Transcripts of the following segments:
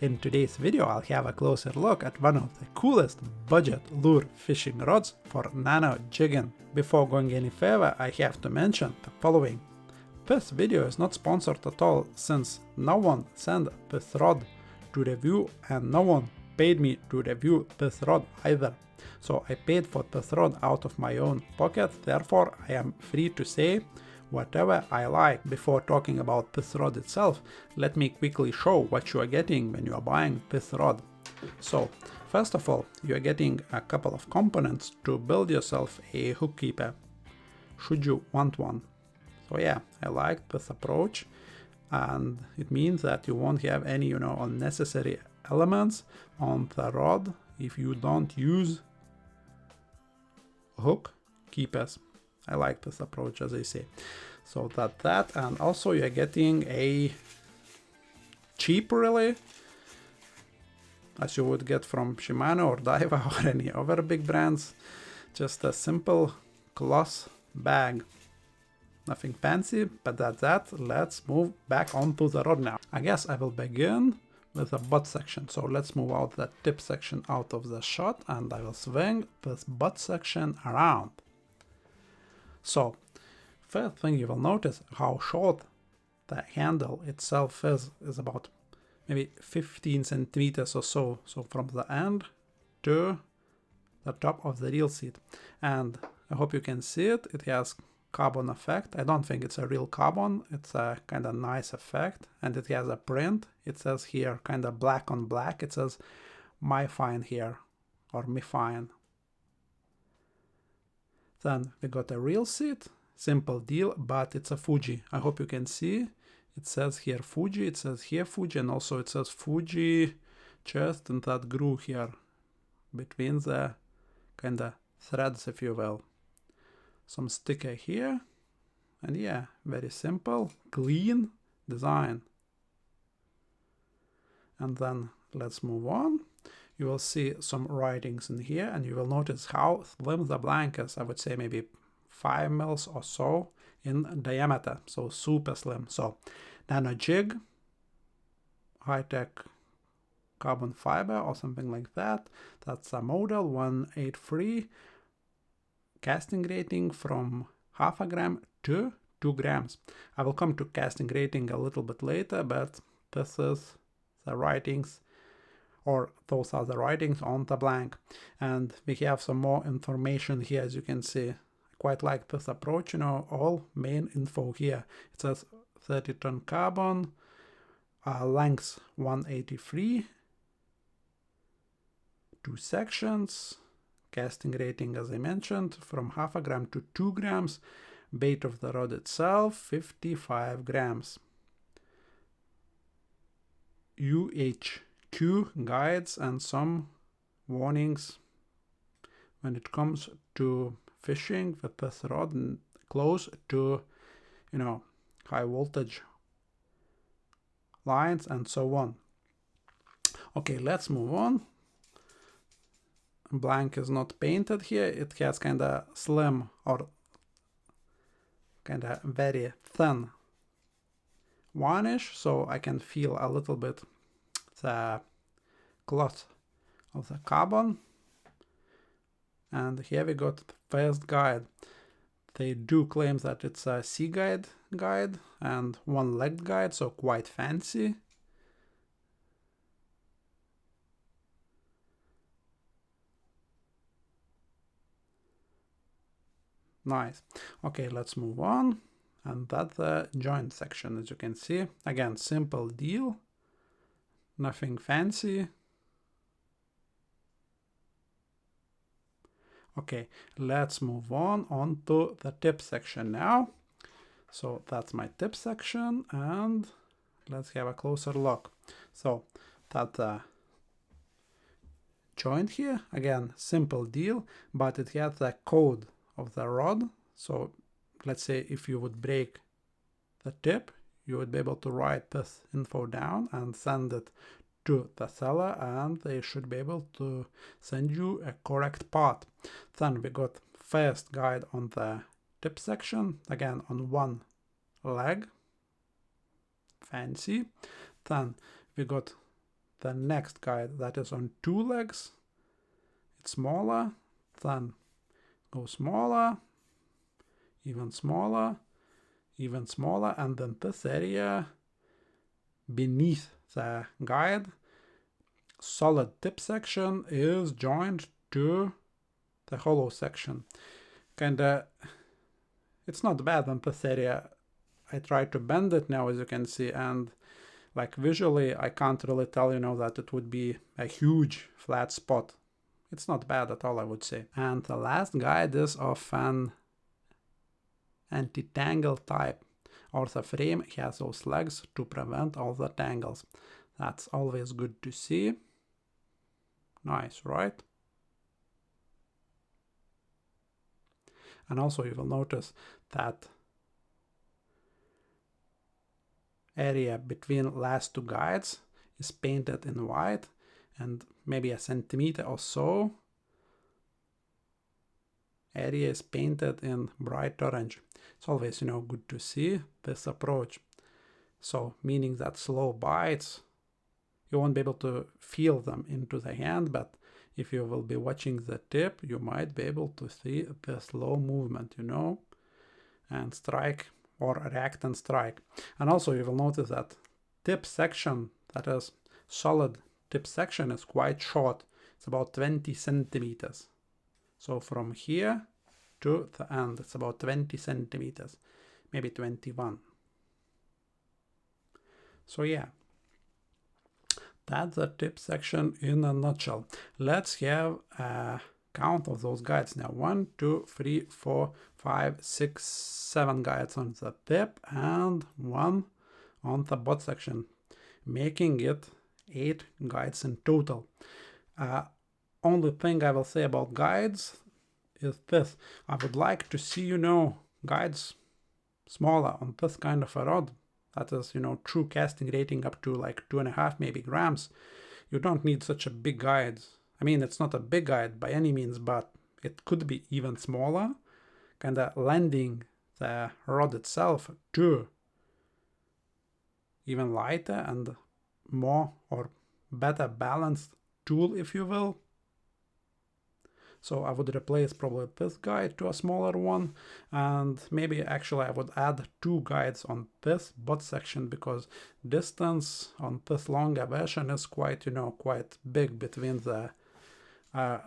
In today's video, I'll have a closer look at one of the coolest budget lure fishing rods for nano jigging. Before going any further, I have to mention the following. This video is not sponsored at all, since no one sent this rod to review and no one paid me to review this rod either. So I paid for this rod out of my own pocket, therefore I am free to say whatever I like. Before talking about this rod itself, let me quickly show what you are getting when you are buying this rod. So first of all, you are getting a couple of components to build yourself a hook keeper, should you want one. So yeah, I like this approach, and it means that you won't have any unnecessary elements on the rod if you don't use hook keepers. I like this approach, as I say. So that and also you're getting a cheap, really, as you would get from Shimano or Daiwa or any other big brands, just a simple cloth bag. Nothing fancy, but that's that. Let's move back onto the rod now. I guess I will begin with the butt section. So let's move out the tip section out of the shot, and I will swing this butt section around. So first thing you will notice how short the handle itself is about maybe 15 centimeters or so. So from the end to the top of the reel seat. And I hope you can see it. It has carbon effect. I don't think it's a real carbon. It's a kind of nice effect, and it has a print. It says here kind of black on black. It says Mifine here, or Mifine. Then we got a reel seat, simple deal, but it's a Fuji. I hope you can see. It says here Fuji, it says here Fuji, and also it says Fuji just in that groove here between the kind of threads, if you will. Some sticker here, and yeah, very simple, clean design. And then let's move on. You will see some writings in here, and you will notice how slim the blank is. I would say maybe 5 mils or so in diameter, so super slim. So Nano Jig, high-tech carbon fiber or something like that. That's a model 183. Casting rating from 0.5 gram to 2 grams. I will come to casting rating a little bit later, but this is the writings, or those are the writings on the blank. And we have some more information here, as you can see. I quite like this approach, all main info here. It says 30-ton carbon, length 183, 2 sections, casting rating, as I mentioned, from 0.5 gram to 2 grams. Weight of the rod itself, 55 grams. UHQ guides and some warnings when it comes to fishing with this rod close to, high voltage lines and so on. Okay, let's move on. Blank is not painted here. It has kind of slim or kind of very thin varnish, so I can feel a little bit the cloth of the carbon. And here we got the first guide. They do claim that it's a sea guide and one-legged guide, so quite fancy. Nice. Okay, let's move on. And that's the joint section, as you can see. Again, simple deal. Nothing fancy. Okay, let's move on to the tip section now. So that's my tip section, and let's have a closer look. So that joint here, again, simple deal, but it has the code of the rod. So let's say if you would break the tip, you would be able to write this info down and send it to the seller, and they should be able to send you a correct part. Then we got first guide on the tip section, again on one leg, fancy. Then we got the next guide that is on 2 legs, it's smaller, then go smaller, even smaller, even smaller, and then this area beneath the guide, solid tip section is joined to the hollow section. Kinda, it's not bad on this area. I try to bend it now, as you can see, and like visually I can't really tell, you know, that it would be a huge flat spot. It's not bad at all, I would say. And the last guide is of an anti-tangle type, or the frame has those legs to prevent all the tangles. That's always good to see. Nice, right? And also you will notice that area between last 2 guides is painted in white, and maybe a centimeter or so area is painted in bright orange. It's always, you know, good to see this approach. So meaning that slow bites, you won't be able to feel them into the hand, but if you will be watching the tip, you might be able to see the slow movement, you know, and strike or react and strike. And also you will notice that tip section, that is solid tip section, is quite short. It's about 20 centimeters. So from here to the end, it's about 20 centimeters, maybe 21. So yeah, that's the tip section in a nutshell. Let's have a count of those guides now. 1, 2, 3, 4, 5, 6, 7 guides on the tip and 1 on the butt section, making it 8 guides in total. Only thing I will say about guides is this: I would like to see, you know, guides smaller on this kind of a rod. That is, you know, true casting rating up to like 2.5 maybe grams. You don't need such a big guide. I mean, it's not a big guide by any means, but it could be even smaller, kind of lending the rod itself to even lighter and more or better balanced tool, if you will. So I would replace probably this guide to a smaller one, and maybe actually I would add 2 guides on this butt section, because distance on this longer version is quite, you know, quite big between the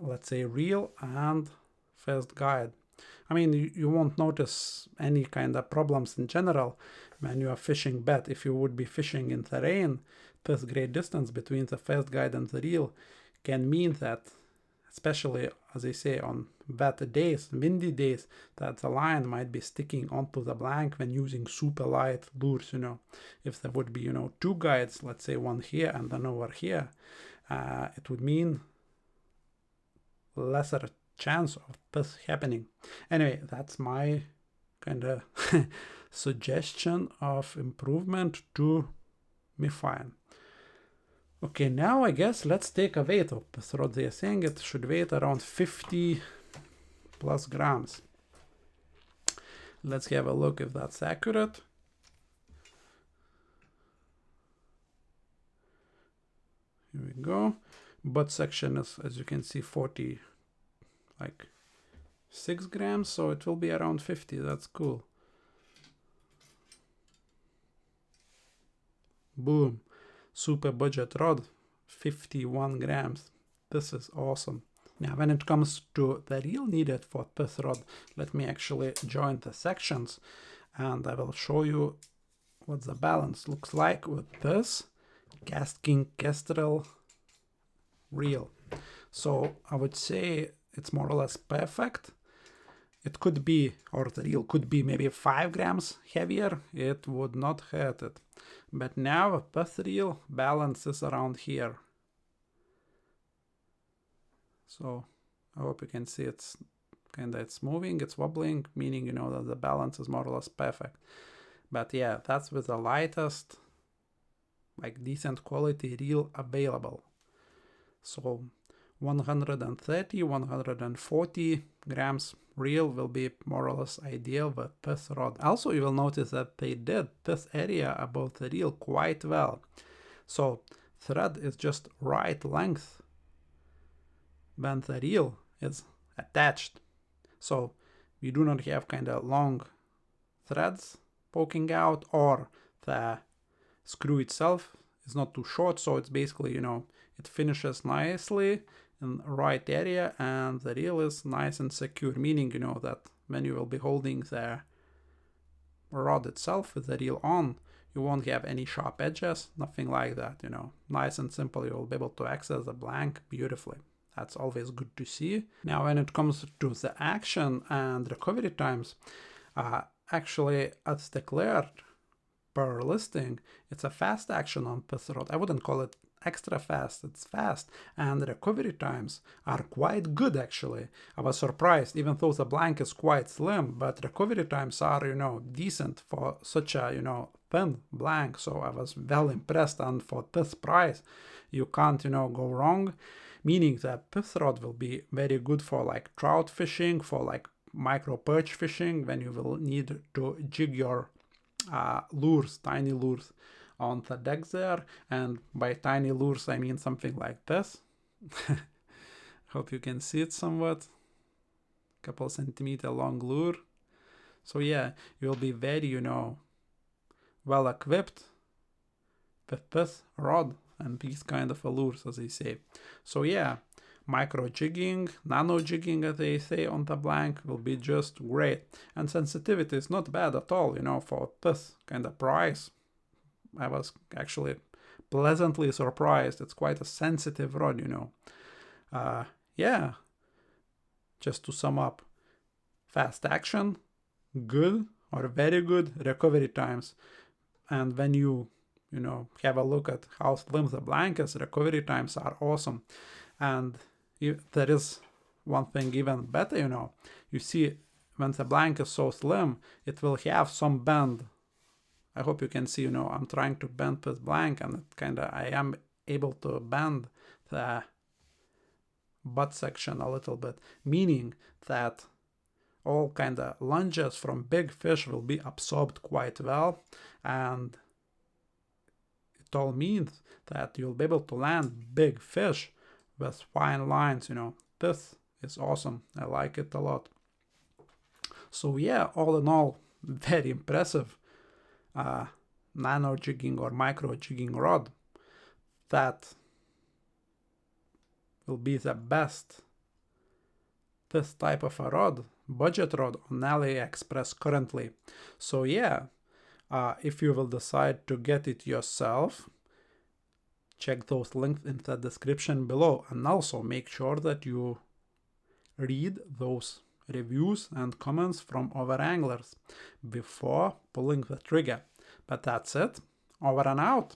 let's say reel and first guide. I mean, you won't notice any kind of problems in general when you are fishing bait. If you would be fishing in the rain, this great distance between the first guide and the reel can mean that, especially as I say on wet days, windy days, that the line might be sticking onto the blank when using super light lures, you know. If there would be, you know, 2 guides, let's say one here and then over here, it would mean lesser chance of this happening. Anyway, that's my kind of suggestion of improvement to Mifine. Okay, now I guess let's take a weight of this rod. They are saying it should weigh around 50 plus grams. Let's have a look if that's accurate. Here we go. Butt section is, as you can see, 40, like 6 grams, so it will be around 50. That's cool. Boom. Super budget rod, 51 grams. This is awesome. Now, when it comes to the reel needed for this rod, let me actually join the sections and I will show you what the balance looks like with this King Kestrel reel. So I would say it's more or less perfect. It could be, or the reel could be maybe 5 grams heavier. It would not hurt it. But now this reel balance is around here. So I hope you can see it's moving, it's wobbling, meaning, you know, that the balance is more or less perfect. But yeah, that's with the lightest, like decent quality reel available. So 130, 140 grams reel will be more or less ideal with this rod. Also, you will notice that they did this area above the reel quite well. So thread is just right length when the reel is attached. So we do not have kind of long threads poking out, or the screw itself is not too short, so it's basically, you know, it finishes nicely in the right area and the reel is nice and secure, meaning, you know, that when you will be holding the rod itself with the reel on, you won't have any sharp edges, nothing like that, you know. Nice and simple, you will be able to access the blank beautifully. That's always good to see. Now, when it comes to the action and recovery times, actually, as declared per listing, it's a fast action on this rod. I wouldn't call it extra fast, it's fast, and the recovery times are quite good actually. I was surprised, even though the blank is quite slim, but recovery times are, you know, decent for such a, you know, thin blank. So I was well impressed, and for this price you can't, you know, go wrong, meaning that this rod will be very good for like trout fishing, for like micro perch fishing, when you will need to jig your lures, tiny lures on the deck there. And by tiny lures I mean something like this. Hope you can see it somewhat. Couple centimeter long lure. So yeah, you'll be very, you know, well equipped with this rod and these kind of lures, as they say. So yeah, micro jigging, nano jigging, as they say on the blank, will be just great. And sensitivity is not bad at all, you know, for this kind of price. I was actually pleasantly surprised. It's quite a sensitive rod, you know. Yeah, just to sum up, fast action, good or very good recovery times. And when you know, have a look at how slim the blank is, recovery times are awesome. And there is one thing even better, you know, you see when the blank is so slim, it will have some bend. I hope you can see, you know, I'm trying to bend this blank, and it I am able to bend the butt section a little bit, meaning that all kind of lunges from big fish will be absorbed quite well, and it all means that you'll be able to land big fish with fine lines, you know. This is awesome. I like it a lot. So yeah, all in all, very impressive nano jigging or micro jigging rod that will be the best this type of a rod, budget rod, on AliExpress currently. So yeah, if you will decide to get it yourself, check those links in the description below, and also make sure that you read those reviews and comments from other anglers before pulling the trigger. But that's it. Over and out.